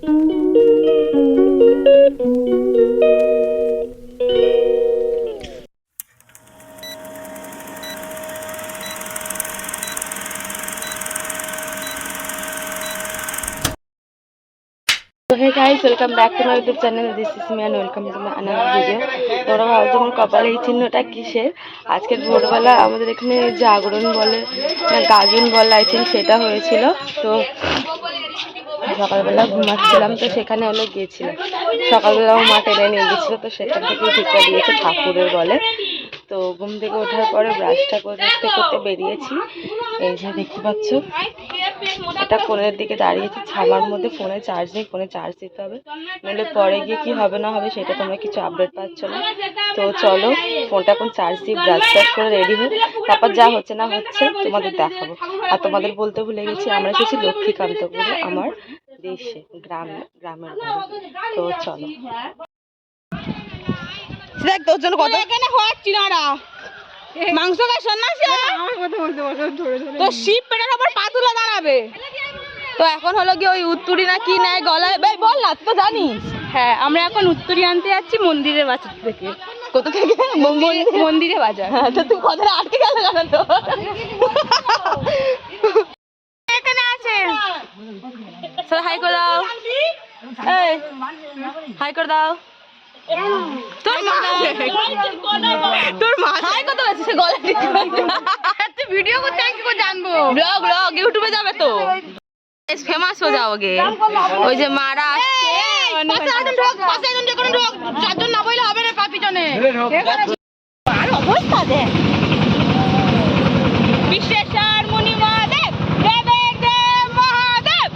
Hey guys, welcome back to my YouTube channel. This is me and welcome to my another video. তোমরা ভাবছো আমার কপালে এই চিহ্নটা কিসের? আজকে ভোরবেলা আমাদের এখানে জাগরণ বলে না গাজন বলে আই থিঙ্ক সেটা হয়েছিল। তো সকালবেলা ঘুমাচ্ছিলাম, তো সেখানে হলো গিয়েছিলাম। সকালবেলা আমার মা টেনে নিয়ে গেছিলো, তো সেখান থেকে ভিক্ষা দিয়েছে ঠাকুরের বলে। তো ঘুম থেকে ওঠার পরে ব্রাশটা করতে করতে বেরিয়েছি। এই যে দেখতে পাচ্ছ, এটা ফোনের দিকে দাঁড়িয়েছি। ছামার মধ্যে ফোনে চার্জ নেই, ফোনে চার্জ দিতে হবে, নাহলে পরে গিয়ে কি হবে না হবে সেটা তোমরা কিছু আপডেট পাচ্ছ না। তো চলো ফোনটা এখন চার্জ দিয়ে ব্রাশ টাশ করে রেডি হই, তারপর যা হচ্ছে না হচ্ছে তোমাদের দেখাবো। আর তোমাদের বলতে ভুলে গেছি, আমরা এসেছি লক্ষ্মীকান্তপুরে, আমার দেশে গ্রামের বাড়ি। তো চলো দেখ তোর জন্য কত এখানে হচ্ছে না মাংস খায় সন্ন্যাসী, আমার কথা বলতে বলতে ধরে ধরে তো শিব পেটার উপর পা তুলে দাঁড়াবে। তো এখন হলো কি ওই উত্তরি না কি নেয় গলায়, ভাই বল না তো জানিস? হ্যাঁ, আমরা এখন উত্তরি আনতে যাচ্ছি মন্দিরের বাজার থেকে। কোথা থেকে? মন্দিরে বাজার। হ্যাঁ, তো তুই কথা আটকে গেল কেন? তো এখানে আছে, স্যার হাই করে দাও, এই হাই করে দাও। তোর মাথায় কত আছে সে গলা ঠিক তুই ভিডিও করতে আমি কি করে জানবো? ব্লগ ইউটিউবে যাবে তো, ফেমাস হয়ে যাওগে। ওই যে মারা আসছে, চারজন না বইলে হবে না, পিছনে অবস্থা দেখ। বিশ্বেশ্বর মুনি মহাদেব, দেবের দেব মহাদেব,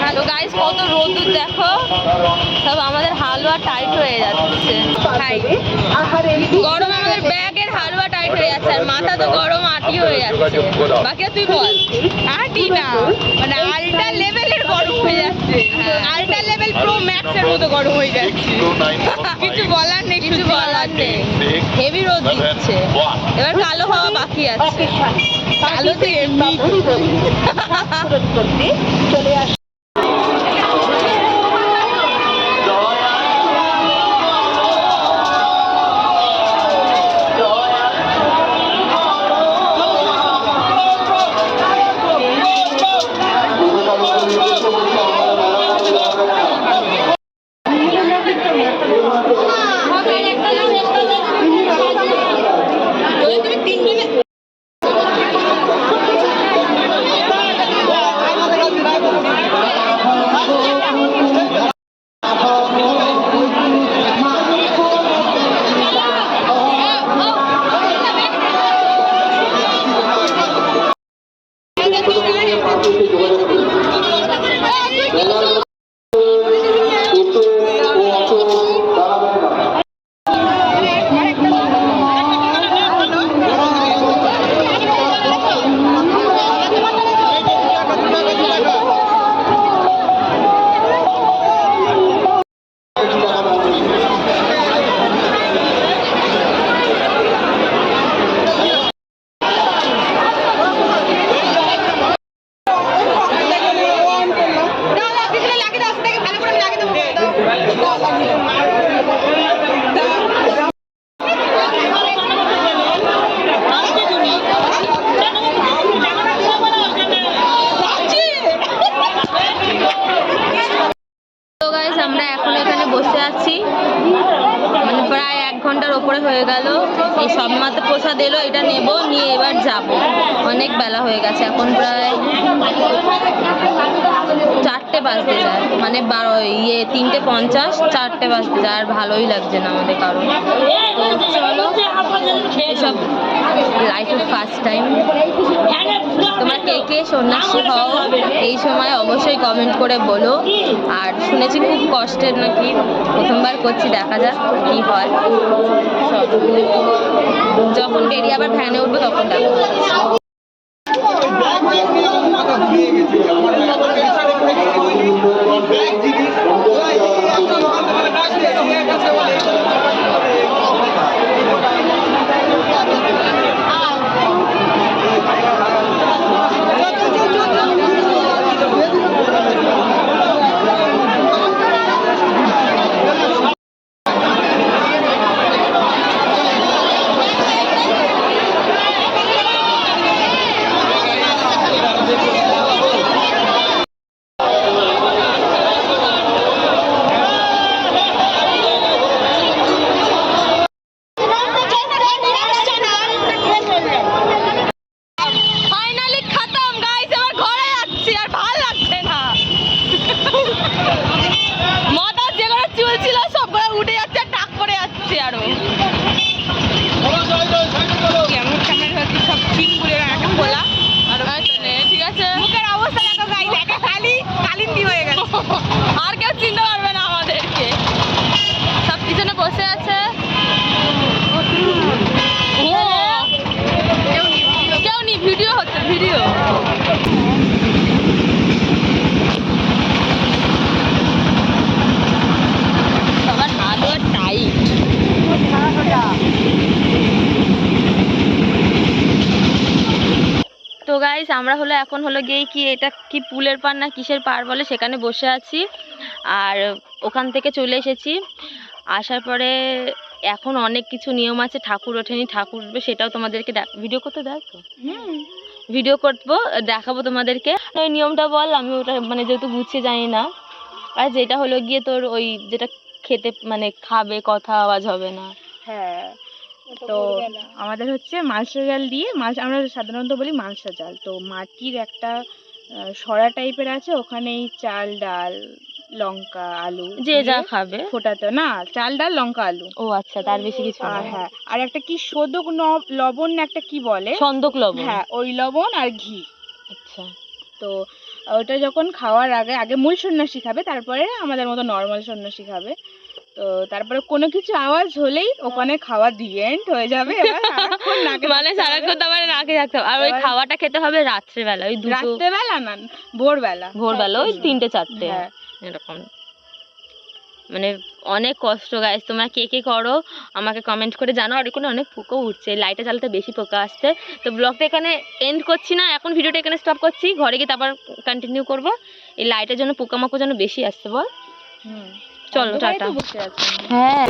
হ্যালো গাইস, কত রোদ্দুর দেখো, সব আমাদের হালুয়া টাইট হয়ে যাচ্ছে। গরম আমাদের ব্যাগের হালুয়া টাইট হয়ে যাচ্ছে, আর মাথা তো গরম আটি হয়ে যাচ্ছে। বাকি তুই বল। আটি না, মানে আল্ট্রা লেভেলের গরম হয়ে যাচ্ছে, আল্ট্রা লেভেল প্রো ম্যাক্স এর মতো গরম হয়ে যাচ্ছে। কিছু বলার নেই, কিছু বলার নেই, হেভি রোদ দিচ্ছে। এবার কালো হওয়া বাকি আছে, কালো তো এমনি চলে আসে। আমরা এখন এখানে বসে আছি, মানে প্রায় 1 ঘন্টার ওপরে হয়ে গেল। এই সব মাত্র প্রসাদ এলো, এটা নেব, নিয়ে এবার যাব। অনেক বেলা হয়ে গেছে, এখন প্রায় 4টে বাজতে যায়, মানে 3:50 4টে বাজতে যায়। আর ভালোই লাগছে না আমাদের কারণ। তো চলো, এসব লাইফের ফার্স্ট টাইম। তোমরা কে কে সন্ন্যাসী হও এই সময় অবশ্যই কমেন্ট করে বলো। আর শুনেছি খুব কষ্টের নাকি, প্রথমবার করছি, দেখা যাক কি হয়। যখন বেরিয়ে আবার ভ্যানে উঠবো তখন দেখো। আমরা হলো এখন হলো গিয়ে কি এটা কি পুলের পার না কিসের পার বলে সেখানে বসে আছি। আর ওখান থেকে চলে এসেছি, আসার পরে এখন অনেক কিছু নিয়ম আছে, ঠাকুর ওঠেনি, ঠাকুর উঠবে সেটাও তোমাদেরকে ভিডিও করতে দেয় তো, ভিডিও করবো, দেখাবো তোমাদেরকে। ওই নিয়মটা বল, আমি ওটা মানে যেহেতু গুছিয়ে জানি না। আর যেটা হলো গিয়ে তোর ওই যেটা খেতে মানে খাবে, কথা আওয়াজ হবে না। হ্যাঁ, তো আমাদের হচ্ছে মালসা জাল দিয়ে, আমরা সাধারণত বলি মালসা জাল। তো মাটির একটা সরা টাইপের আছে, ওখানেই চাল ডাল লঙ্কা আলু যে যা খাবে ফোটাতে, না চাল ডাল লঙ্কা আলু। ও আচ্ছা, তার বেশি কিছু না। হ্যাঁ, আর একটা কি শোধক লবণ একটা কি বলে, সন্দক লবণ। হ্যাঁ, ওই লবণ আর ঘি। আচ্ছা, তো ওটা যখন খাওয়ার আগে মূল সন্ন্যাসী খাবে, তারপরে আমাদের মতো নর্মাল সন্ন্যাসী খাবে। তো তারপরে কোনো কিছু আওয়াজ হলেই ওখানে খাওয়া দি এন্ড হয়ে যাবে। মানে সারাক্ষণ তো আমার নাকে থাকতে হবে। আর ওই খাওয়াটা খেতে হবে রাত্রেবেলা, ওই রাত্রেবেলা না, ভোরবেলা, ওই 3-4 এরকম। মানে অনেক কষ্ট গাইস, তোমরা কে কে করো আমাকে কমেন্ট করে জানো। আর এখানে অনেক পোকা উঠছে, লাইটে জ্বালাতে বেশি পোকা আসছে। তো ব্লগটা এখানে এন্ড করছি না, এখন ভিডিওটা এখানে স্টপ করছি, ঘরে গিয়ে তারপর কন্টিনিউ করব। এই লাইটের জন্য পোকামাকড় যেন বেশি আসছে বল। চলো টাটা। হ্যাঁ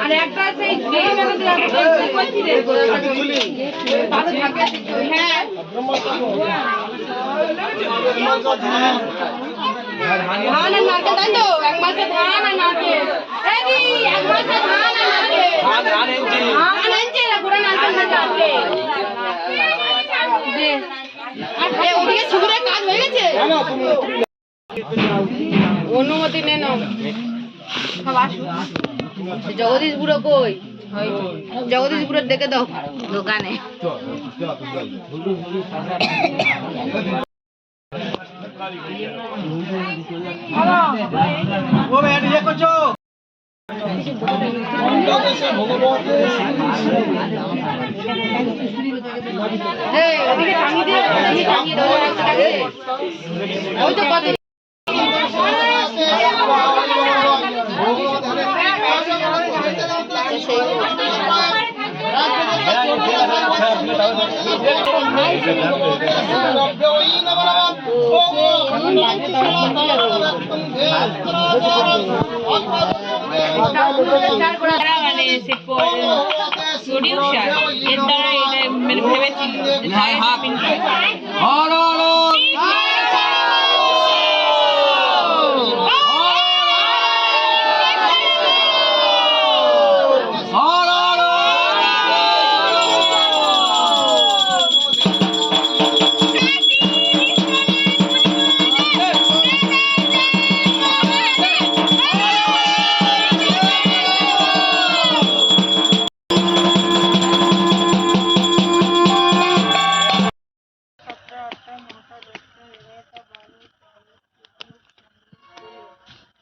আর একটা আছে এই মানে ধান আর নারকেল তাই তো এক মাসে ধান আর নারকেল এক মাসে ধান আর নারকেল পুরো নারকেল ওদিকে সুগুরের কাজ হয়ে গেছে অনুমতি নেন জগদীশ বুড়ো কই জগদীশ বুড়োর দেখে দাও দোকানে ওই তো কত মানে প্রডিউসার এর দ্বারা এটা মানে ভেবেছিল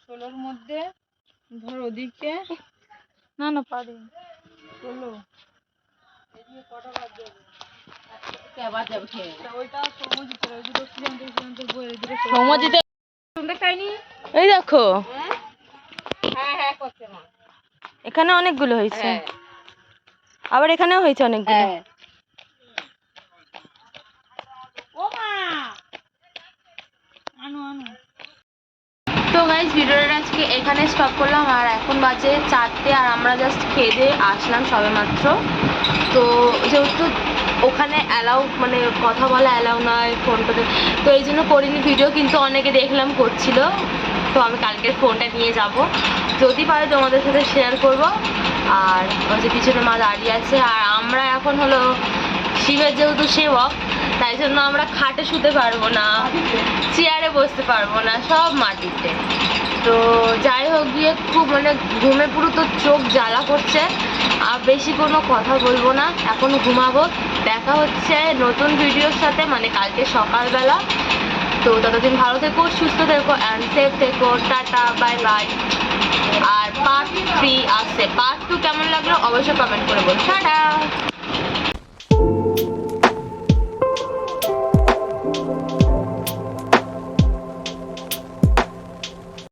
ষোলোর মধ্যে ধর ওদিকে না না পারি 16 এই দেখো এখানে অনেকগুলো হয়েছে আবার এখানেও হয়েছে অনেকগুলো তো গাইস ভিডিওটা আজকে এখানে স্টপ করলাম আর এখন বাজে 4টে আর আমরা জাস্ট খেয়ে দিয়ে আসলাম সবে মাত্র তো যেহেতু ওখানে অ্যালাউ মানে কথা বলা অ্যালাউ নয় ফোনটাতে তো এই জন্য করিনি ভিডিও কিন্তু অনেকে দেখলাম করছিল তো আমি কালকের ফোনটা নিয়ে যাব যদি পারে তোমাদের সাথে শেয়ার করব আর ওই যে পিছনে মা দাঁড়িয়ে আছে আর আমরা এখন হলো শিবের যেহেতু সেবক তাই জন্য আমরা খাটে শুতে পারবো না চেয়ারে বসতে পারবো না সব মাটিতে তো যাই হোক গিয়ে খুব মানে ঘুমে পুরো তো চোখ জ্বালা করছে আর বেশি কোনো কথা বলবো না এখন ঘুমাবো দেখা হচ্ছে নতুন ভিডিওর সাথে মানে কালকে সকালবেলা তো ততদিন ভালো থেকো সুস্থ থেকো অ্যান্ড সেফ থেকো টাটা বাই বাই আর পার্ট 3 আসছে পার্ট 2 কেমন লাগলো অবশ্যই কমেন্ট করে বলো টাটা।